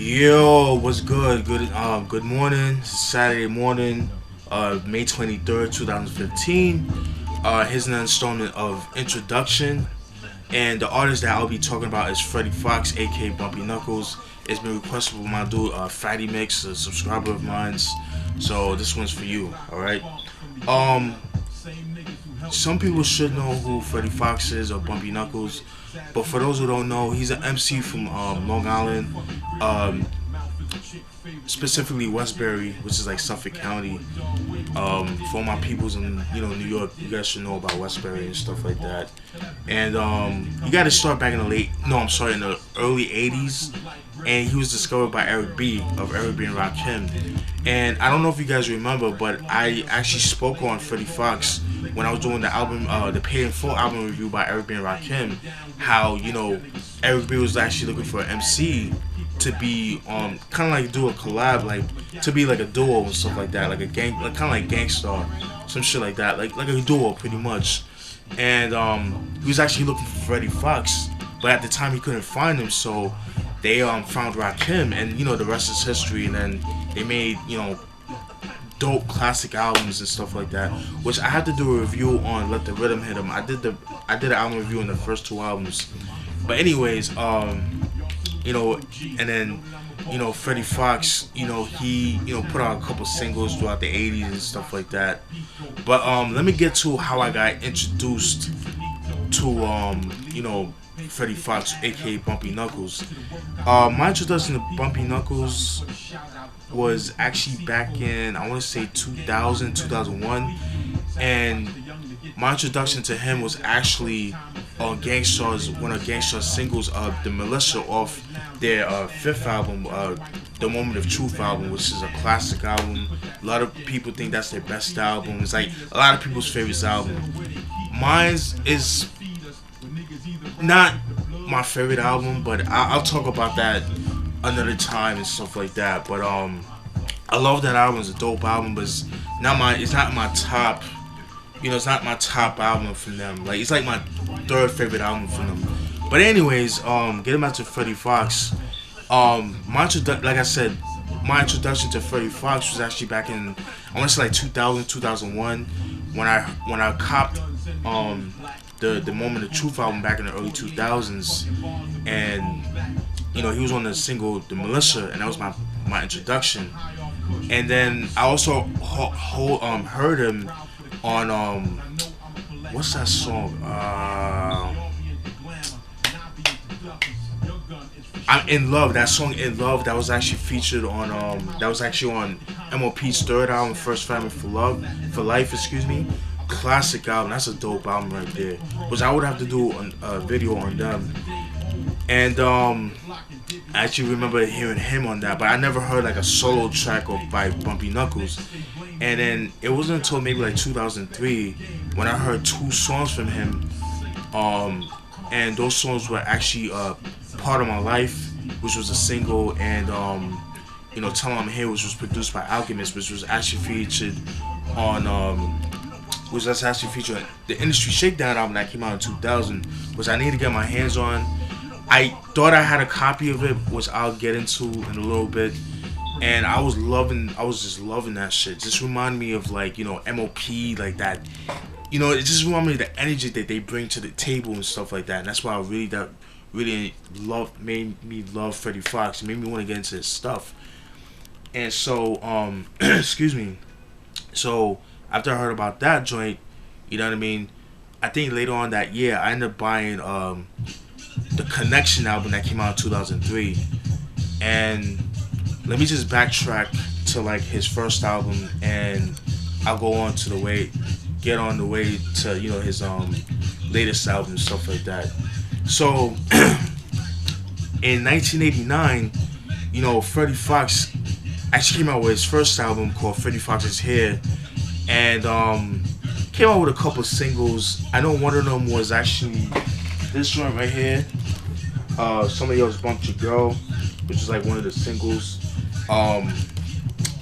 Yo, what's good? Good morning. It's Saturday morning, May 23rd, 2015. Here's an installment of introduction, and the artist that I'll be talking about is Freddie Foxxx, aka Bumpy Knuckles. It's been requested by my dude, Fatty Mix, a subscriber of mine. So this one's for you. All right. Um, some people should know who Freddie Foxxx is or Bumpy Knuckles, but for those who don't know, he's an MC from Long Island, um, specifically Westbury, which is like Suffolk County. For my peoples in New York, you guys should know about Westbury and stuff like that. And you got to start back in in the early '80s. And he was discovered by Eric B of Eric B and Rakim. And I don't know if you guys remember, but I actually spoke on Freddie Foxxx when I was doing the album, the Paid in Full album review by Eric B and Rakim. How Eric B was actually looking for an MC to be kind of like do a collab, like to be like a duo and stuff like that, like a gang, like kind of like Gangstar, some shit like that, like a duo pretty much. And he was actually looking for Freddie Foxxx, but at the time he couldn't find him, so they found Rakim, and the rest is history. And then they made dope classic albums and stuff like that, which I had to do a review on. Let the Rhythm Hit Him. I did an album review on the first two albums, but anyways, and then Freddie Foxxx, he put out a couple singles throughout the '80s and stuff like that. But let me get to how I got introduced to Freddie Foxxx, aka Bumpy Knuckles. My introduction to Bumpy Knuckles was actually back in, I want to say 2000, 2001, and my introduction to him was actually on one of Gangstar's singles, The Militia, off their fifth album, The Moment of Truth album, which is a classic album. A lot of people think that's their best album. It's like a lot of people's favorite album. Mine is not my favorite album, but I'll talk about that another time and stuff like that. But I love that album. It's a dope album, but it's not my top. It's not my top album from them. Like, it's like my third favorite album from them. But anyways, getting back to Freddie Foxxx. Like I said, my introduction to Freddie Foxxx was actually back in, I want to say like 2000, 2001, when I copped the Moment of Truth album back in the early 2000s, and he was on the single The Militia, and that was my introduction. And then I also heard him on what's that song? I'm in Love. That song In Love, that was actually featured on MOP's third album, First Family for Life, excuse me. Classic album. That's a dope album right there, which I would have to do a video on them. And I actually remember hearing him on that, but I never heard like a solo track by Bumpy Knuckles. And then it wasn't until maybe like 2003 when I heard two songs from him, and those songs were actually Part of My Life, which was a single, and Tell 'Em I'm Here, which was produced by Alchemist, which was actually featured on the Industry Shakedown album that came out in 2000, which I need to get my hands on. I thought I had a copy of it, which I'll get into in a little bit, and I was just loving that shit. Just reminded me of like MOP, like that. It just reminded me of the energy that they bring to the table and stuff like that. And that's why I really made me love Freddie Foxxx. It made me want to get into his stuff. And so excuse me. So after I heard about that joint, you know what I mean, I think later on that year I ended up buying the Connection album that came out in 2003. And let me just backtrack to like his first album, and I'll go on to get on the way to his latest album and stuff like that. So in 1989, Freddie Foxxx actually came out with his first album called Freddie Foxx's Here, and came out with a couple singles. I know one of them was actually this joint right here. Somebody Else Bumped Your Girl, which is like one of the singles. I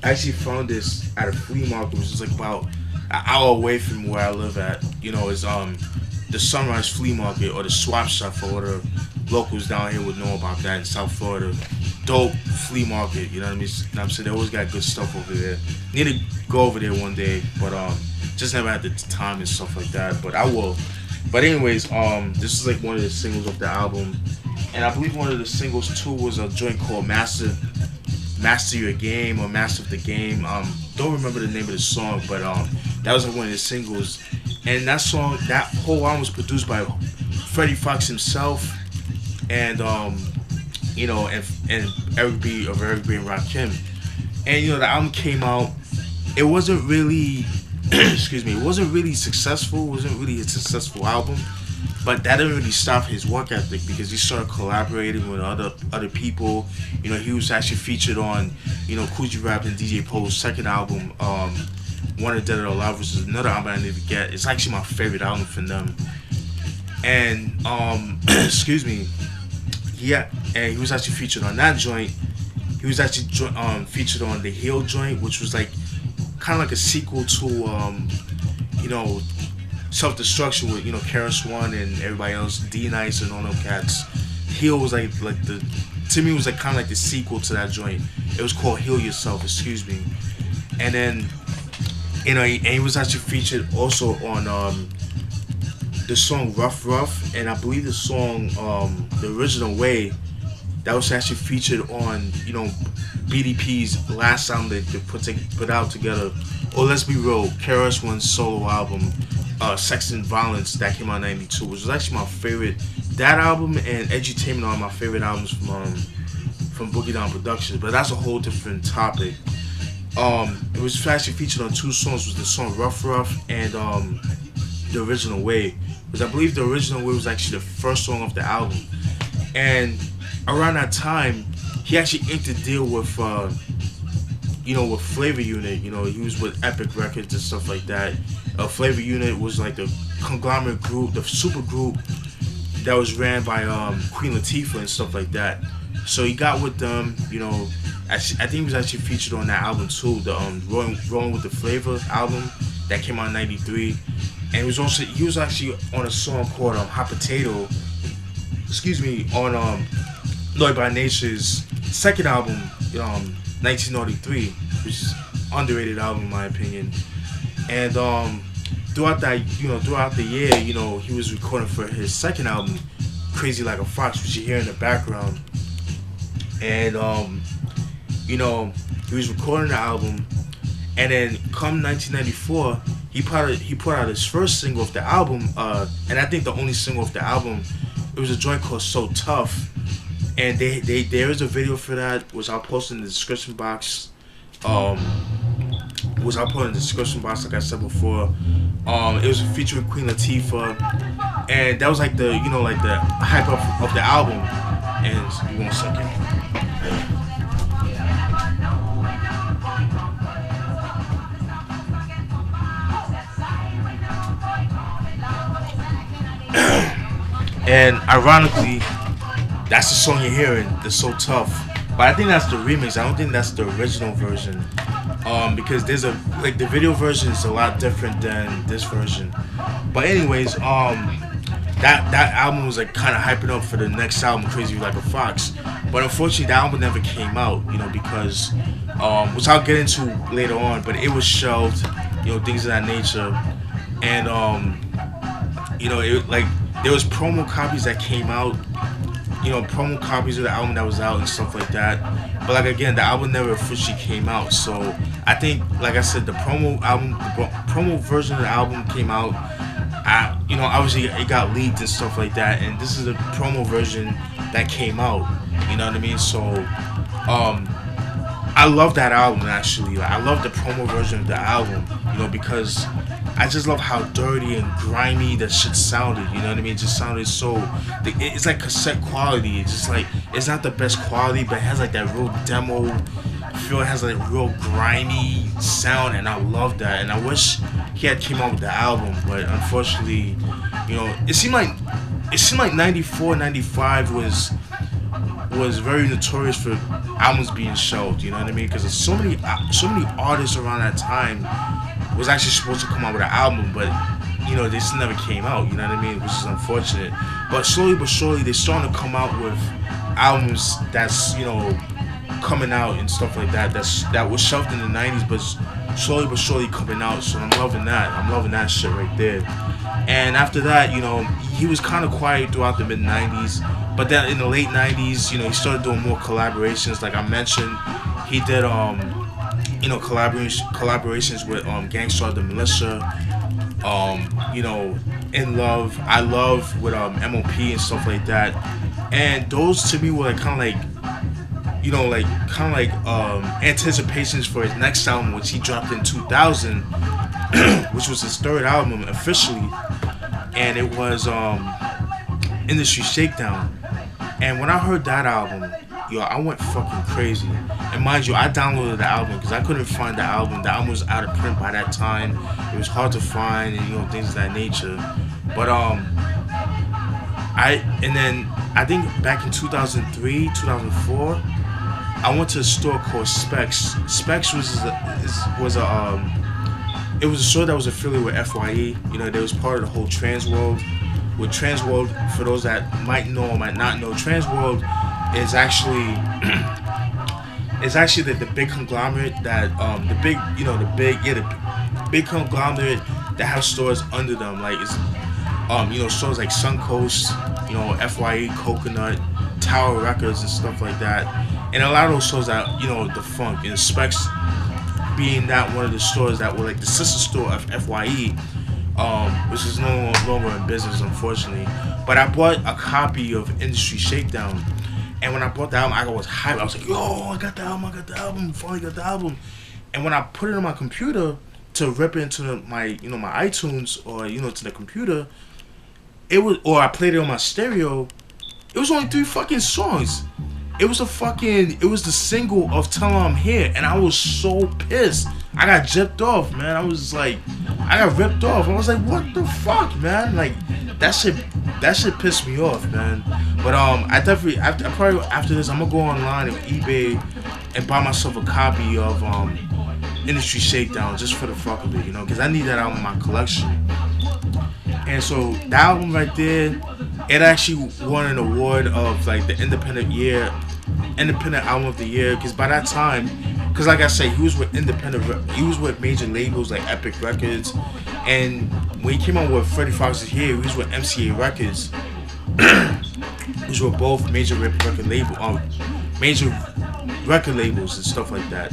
actually found this at a flea market, which is like about an hour away from where I live at. It's the Sunrise Flea Market, or the Swap Shop for all the locals down here would know about that in South Florida. dope flea market. You know what I mean? You know what I'm saying? They always got good stuff over there. Need to go over there one day, but just never had the time and stuff like that. But I will. But anyways, this is like one of the singles of the album, and I believe one of the singles too was a joint called Master Your Game or Master of the Game. Don't remember the name of the song, but that was like one of the singles. And that song, that whole album was produced by Freddie Foxxx himself, and you know, and Eric B of Eric B and Rakim. And you know, the album came out. It wasn't really, excuse me, it wasn't really successful. It wasn't really a successful album. But that didn't really stop his work ethic because he started collaborating with other people. You know, he was actually featured on, you know, Coogee Rap and DJ Poe's second album, Wanted Dead or Alive, which is another album I didn't even get. It's actually my favorite album from them. And excuse me, yeah, and he was actually featured on that joint. He was actually featured on the Heal joint, which was like kind of like a sequel to you know, Self-Destruction with, you know, Karis One and everybody else, D Nice and all them cats. Heal was like the, to me, was like kind of like the sequel to that joint. It was called Heal Yourself, excuse me. And then, you know, and he was actually featured also on the song Rough Rough, and I believe the song The Original Way, that was actually featured on, you know, BDP's last album that they put out together. Or let's be real, Karis One's solo album, Sex and Violence, that came out in '92, which was actually my favorite. That album and Edutainment are my favorite albums from Boogie Down Productions, but that's a whole different topic. It was actually featured on two songs, was the song Rough Rough and The Original Way, because I believe The Original Way was actually the first song of the album. And around that time, he actually inked a deal with you know, with Flavor Unit. You know, he was with Epic Records and stuff like that. Flavor Unit was like the conglomerate group, the super group that was ran by Queen Latifah and stuff like that. So he got with them, you know. I think he was actually featured on that album too, the Rolling with the Flavor album that came out in '93. And he was actually on a song called Hot Potato, excuse me, on Lloyd by Nature's second album, 1993, which is underrated album in my opinion. And throughout the year, you know, he was recording for his second album, Crazy Like a Fox, which you hear in the background. And you know, he was recording the album, and then come 1994, he put out his first single of the album, and I think the only single of the album. It was a joint called So Tough, and there is a video for that, which I'll post in the description box. Like I said before. It was featuring Queen Latifah, and that was like the, you know, like the hype of the album. And give me 1 second. And ironically, that's the song you're hearing, the So Tough. But I think that's the remix. I don't think that's the original version. Because there's the video version is a lot different than this version. But anyways, that album was like kind of hyping up for the next album, Crazy Like a Fox. But unfortunately, that album never came out, you know, because which I'll get into later on. But it was shelved, you know, things of that nature. And you know, it like there was promo copies that came out, you know, promo copies of the album that was out and stuff like that. But like again, the album never officially came out. So I think, like I said, the promo version of the album came out. You know, obviously it got leaked and stuff like that, and this is the promo version that came out. You know what I mean? So I love that album actually. Like, I love the promo version of the album, you know, because I just love how dirty and grimy that shit sounded. You know what I mean? It just sounded so. It's like cassette quality. It's just like, it's not the best quality, but it has like that real demo feel. It has like a real grimy sound, and I love that. And I wish he had came out with the album, but unfortunately, you know, it seemed like 94, 95 was very notorious for albums being shelved. You know what I mean? Because there's so many artists around that time was actually supposed to come out with an album, but you know, they just never came out. You know what I mean? Which is unfortunate. But slowly but surely, they're starting to come out with albums that's, you know, coming out and stuff like that. That was shelved in the 90s, but slowly but surely coming out. So I'm loving that. I'm loving that shit right there. And after that, you know, he was kind of quiet throughout the mid 90s, but then in the late 90s, you know, he started doing more collaborations. Like I mentioned, he did you know, collaborations with Gangstar the Militia, you know, In Love, I Love with MOP and stuff like that. And those to me were like kind of like, you know, like kind of like anticipations for his next album, which he dropped in 2000, which was his third album officially, and it was Industry Shakedown. And when I heard that album, yo, I went fucking crazy. And mind you, I downloaded the album because I couldn't find the album. The album was out of print by that time. It was hard to find, and you know, things of that nature. But I think back in 2003, 2004, I went to a store called Specs. Specs was it was a store that was affiliated with FYE. You know, they was part of the whole Trans World. With Trans World, for those that might know or might not know, Trans World is actually the big conglomerate that the big conglomerate that has stores under them. Like it's you know, stores like Suncoast, you know, FYE, Coconut, Tower Records and stuff like that. And a lot of those stores that, you know, the funk and Specs being that one of the stores that were like the sister store of FYE, which is no longer in business, unfortunately. But I bought a copy of Industry Shakedown, and when I bought the album, I was hyped. I was like, yo, I got the album, finally got the album. And when I put it on my computer to rip it into my iTunes or, you know, to the computer, or I played it on my stereo, it was only 3 fucking songs. It was the single of Tell 'Em I'm Here, and I was so pissed. I got gypped off, man. I got ripped off. I was like, what the fuck, man? Like, that shit pissed me off, man. But I probably after this, I'm gonna go online on eBay and buy myself a copy of Industry Shakedown just for the fuck of it, you know, because I need that album in my collection. And so the album right there, it actually won an award of like the independent album of the year, because by that time, because like I said, he was with major labels like Epic Records, and when he came out with Freddie Foxxx Here, he was with MCA Records, which were both major record labels and stuff like that.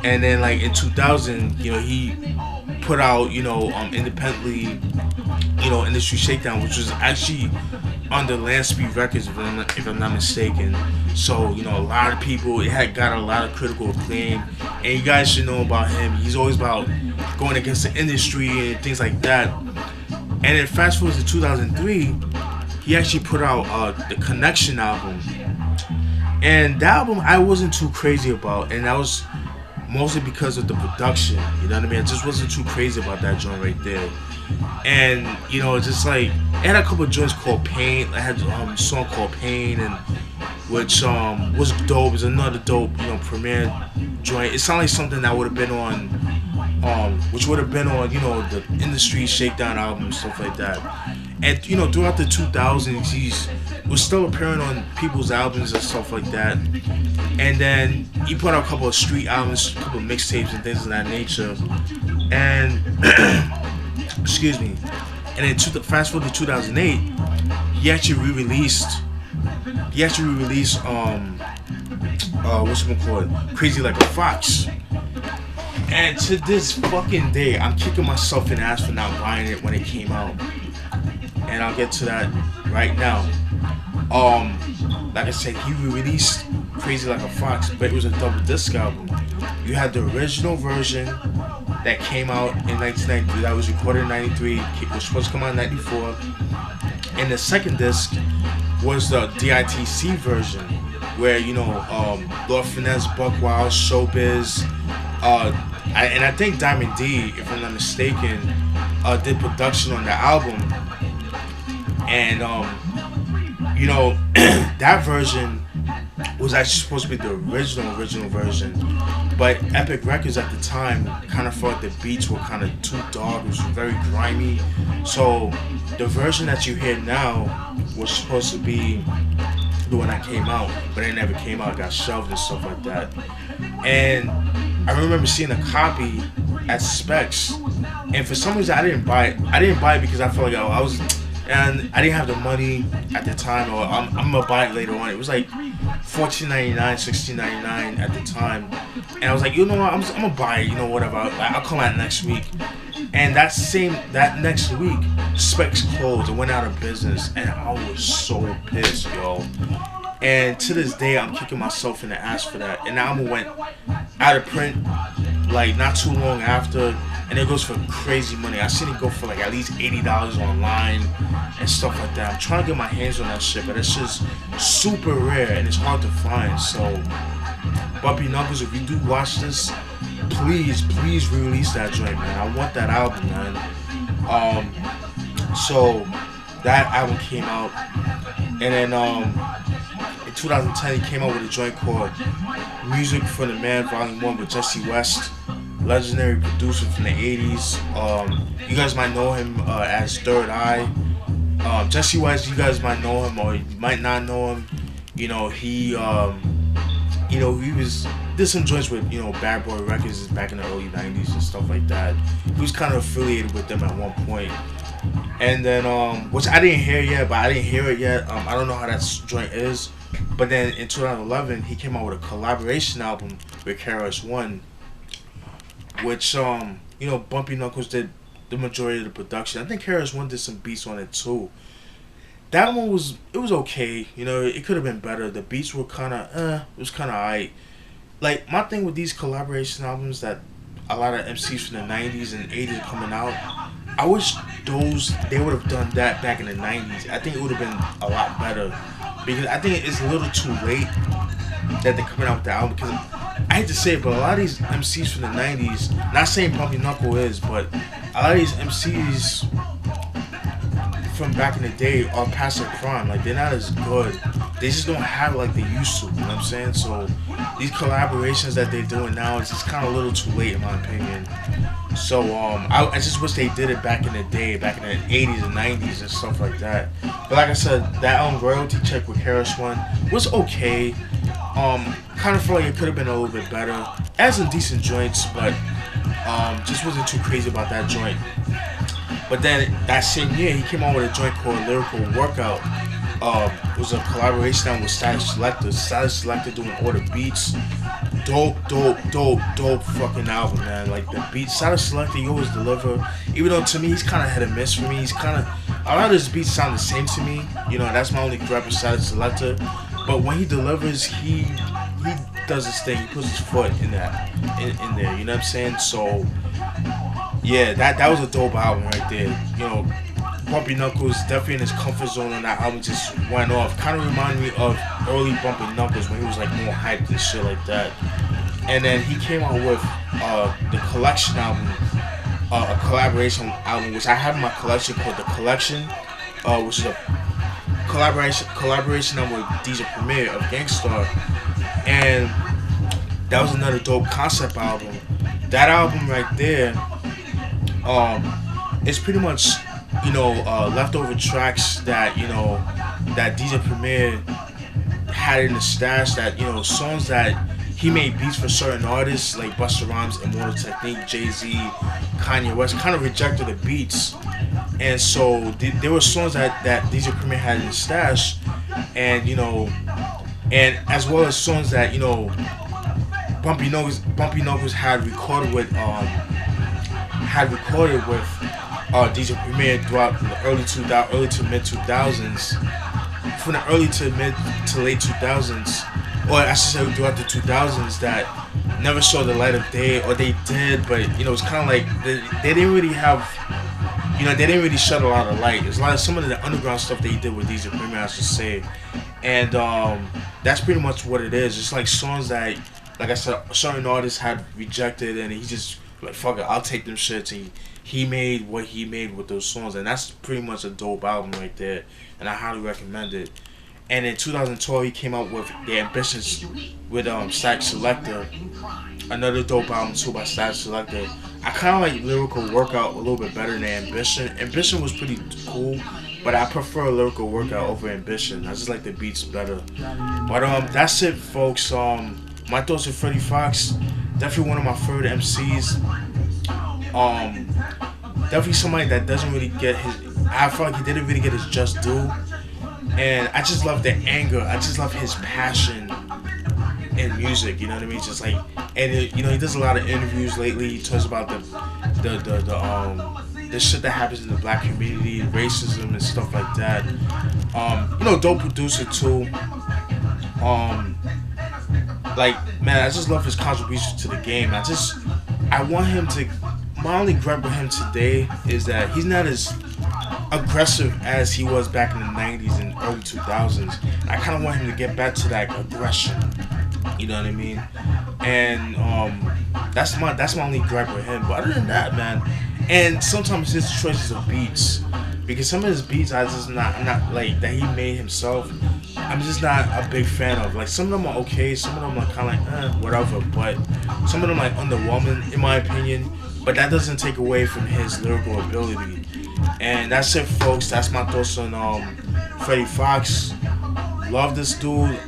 And then like in 2000, you know, he put out, you know, independently, you know, Industry Shakedown, which was actually under Landspeed Records, if I'm not mistaken. So, you know, a lot of people, it had got a lot of critical acclaim, and you guys should know about him. He's always about going against the industry and things like that. And then fast forward to 2003, he actually put out the Connection album, and that album I wasn't too crazy about, and that was mostly because of the production. You know what I mean? I just wasn't too crazy about that joint right there. And you know, just like it had a couple of joints called Pain. I had a song called Pain, and which was dope. It's another dope, you know, premiere joint. It sounded like something that would have been on which would have been on, you know, the Industry Shakedown album and stuff like that. And you know, throughout the 2000s, he was still appearing on people's albums and stuff like that. And then he put out a couple of street albums, a couple of mixtapes and things of that nature. And excuse me. And then fast forward to 2008, he actually re-released Crazy Like a Fox. And to this fucking day, I'm kicking myself in the ass for not buying it when it came out. And I'll get to that right now. Like I said, he re-released Crazy Like a Fox, but it was a double disc album. You had the original version that came out in 1993, that was recorded in 93, it was supposed to come out in 94. And the second disc was the DITC version, where, you know, Lord Finesse, Buck Wild, Showbiz, and I think Diamond D, if I'm not mistaken, did production on the album. And you know, that version was actually supposed to be the original version, but Epic Records at the time kind of felt the beats were kind of too dark. It was very grimy. So the version that you hear now was supposed to be when I came out, but it never came out. It got shelved and stuff like that. And I remember seeing a copy at Specs, and for some reason I didn't buy it. I didn't buy it because I felt like I was, and I didn't have the money at the time, or I'm gonna buy it later on. It was like $14.99, $16.99 at the time, and I was like, you know what, I'm gonna buy it. You know, whatever. I'll come out next week. And that next week, Specs closed and went out of business, and I was so pissed, yo. And to this day, I'm kicking myself in the ass for that. And the album went out of print like not too long after, and it goes for crazy money. I seen it go for like at least $80 online and stuff like that. I'm trying to get my hands on that shit, but it's just super rare and it's hard to find. So, Bumpy Knuckles, if you do watch this, please re-release that joint, man. I want that album, man. So that album came out, and then in 2010 he came out with a joint called Music for the Man Volume 1 with Jesse West, legendary producer from the 80s. You guys might know him as Third Eye. Jesse West, you guys might know him or you might not know him. You know, he did some joints with, Bad Boy Records back in the early 90s and stuff like that. He was kind of affiliated with them at one point. And then, which I didn't hear yet, but I didn't hear it yet. I don't know how that joint is. But then in 2011, he came out with a collaboration album with KRS-One, which, Bumpy Knuckles did the majority of the production. I think KRS-One did some beats on it too. That one was okay. It could have been better. The beats were kind of, it was kind of alright. Like, my thing with these collaboration albums that a lot of MCs from the 90s and 80s are coming out, I wish they would have done that back in the 90s. I think it would have been a lot better. Because I think it's a little too late that they're coming out with the album. Because I hate to say it, but a lot of these MCs from the 90s, not saying Bumpy Knuckle is, but a lot of these MCs from back in the day are past their prime. Like, they're not as good. They just don't have it like they used to. You know what I'm saying? So these collaborations that they're doing now is just kind of a little too late in my opinion. So I just wish they did it back in the day, back in the 80s and 90s and stuff like that. But like I said, that royalty check with KRS-One was okay. Kind of feel like it could have been a little bit better. It had some decent joints, but just wasn't too crazy about that joint. But then that same year, he came out with a joint called Lyrical Workout. It was a collaboration with Status Selector. Status Selector doing all the beats. Dope fucking album, man. Like, the beats, Status Selector, he always deliver. Even though to me, he's kind of hit or miss for me. He's kind of, a lot of his beats sound the same to me. That's my only gripe with Status Selector. But when he delivers, he does his thing. He puts his foot in there. You know what I'm saying? So, yeah, that was a dope album right there. Bumpy Knuckles definitely in his comfort zone on that album, just went off. Kind of reminded me of early Bumpy Knuckles when he was like more hyped and shit like that. And then he came out with the collection album, a collaboration album, which I have in my collection called The Collection, which is a collaboration album with DJ Premier of Gangstar. And that was another dope concept album. That album right there, it's pretty much leftover tracks that that DJ Premier had in the stash, that songs that he made beats for certain artists like Busta Rhymes, Immortal Technique, Jay-Z, Kanye West, kind of rejected the beats. And so there were songs that DJ Premier had in the stash, and and as well as songs that Bumpy Knuckles had recorded with DJ Premier throughout the early to mid 2000s, from the early to mid to late 2000s, or I should say throughout the 2000s, that never saw the light of day, or they did, but it's kind of like they didn't really have, they didn't really shed a lot of light. There's a lot of some of the underground stuff that he did with DJ Premier, I should say, and that's pretty much what it is. It's like songs that, like I said, certain artists had rejected, and he just like, fuck it, I'll take them shits. And he made what he made with those songs, and that's pretty much a dope album right there, and I highly recommend it. And in 2012, he came out with The Ambitions with Status Selector, another dope album too by Status Selector. I kind of like Lyrical Workout a little bit better than Ambition. Ambition was pretty cool, but but I prefer Lyrical workout over Ambition. I just like the beats better. But that's it, folks. My thoughts with Freddie Foxxx. Definitely one of my favorite MCs. Definitely somebody that doesn't really get his. I feel like he didn't really get his just due. And I just love the anger. I just love his passion in music. You know what I mean? Just like, and you know, he does a lot of interviews lately. He talks about the shit that happens in the black community, racism and stuff like that. You know, dope producer too. Like, man, I just love his contribution to the game. I want him to. My only gripe with him today is that he's not as aggressive as he was back in the 90s and early 2000s. I kind of want him to get back to that aggression. You know what I mean? And that's my only gripe with him. But other than that, man, and sometimes his choices of beats, because some of his beats I'm not like that he made himself. I'm just not a big fan of. Like, some of them are okay, some of them are kind of like whatever. But some of them like underwhelming in my opinion. But that doesn't take away from his lyrical ability. And that's it, folks. That's my thoughts on Freddie Foxxx. Love this dude.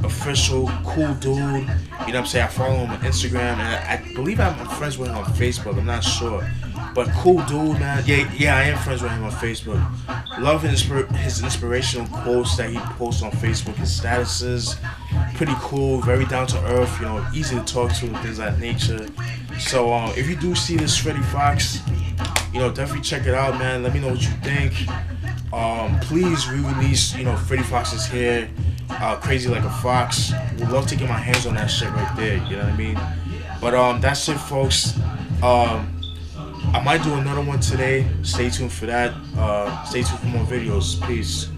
Official, cool dude. You know what I'm saying? I follow him on Instagram, and I believe I'm friends with him on Facebook. I'm not sure. But cool dude, man. Yeah, I am friends with him on Facebook. Love his inspirational quotes that he posts on Facebook, his statuses. Pretty cool, very down to earth, you know, easy to talk to and things of that nature. So if you do see this Freddie Foxxx, you know, definitely check it out, man. Let me know what you think. Please re-release, you know, Freddie Foxx's hair, Crazy Like a Fox. Would love to get my hands on that shit right there, you know what I mean? But that's it, folks. I might do another one today. Stay tuned for that. Stay tuned for more videos. Peace.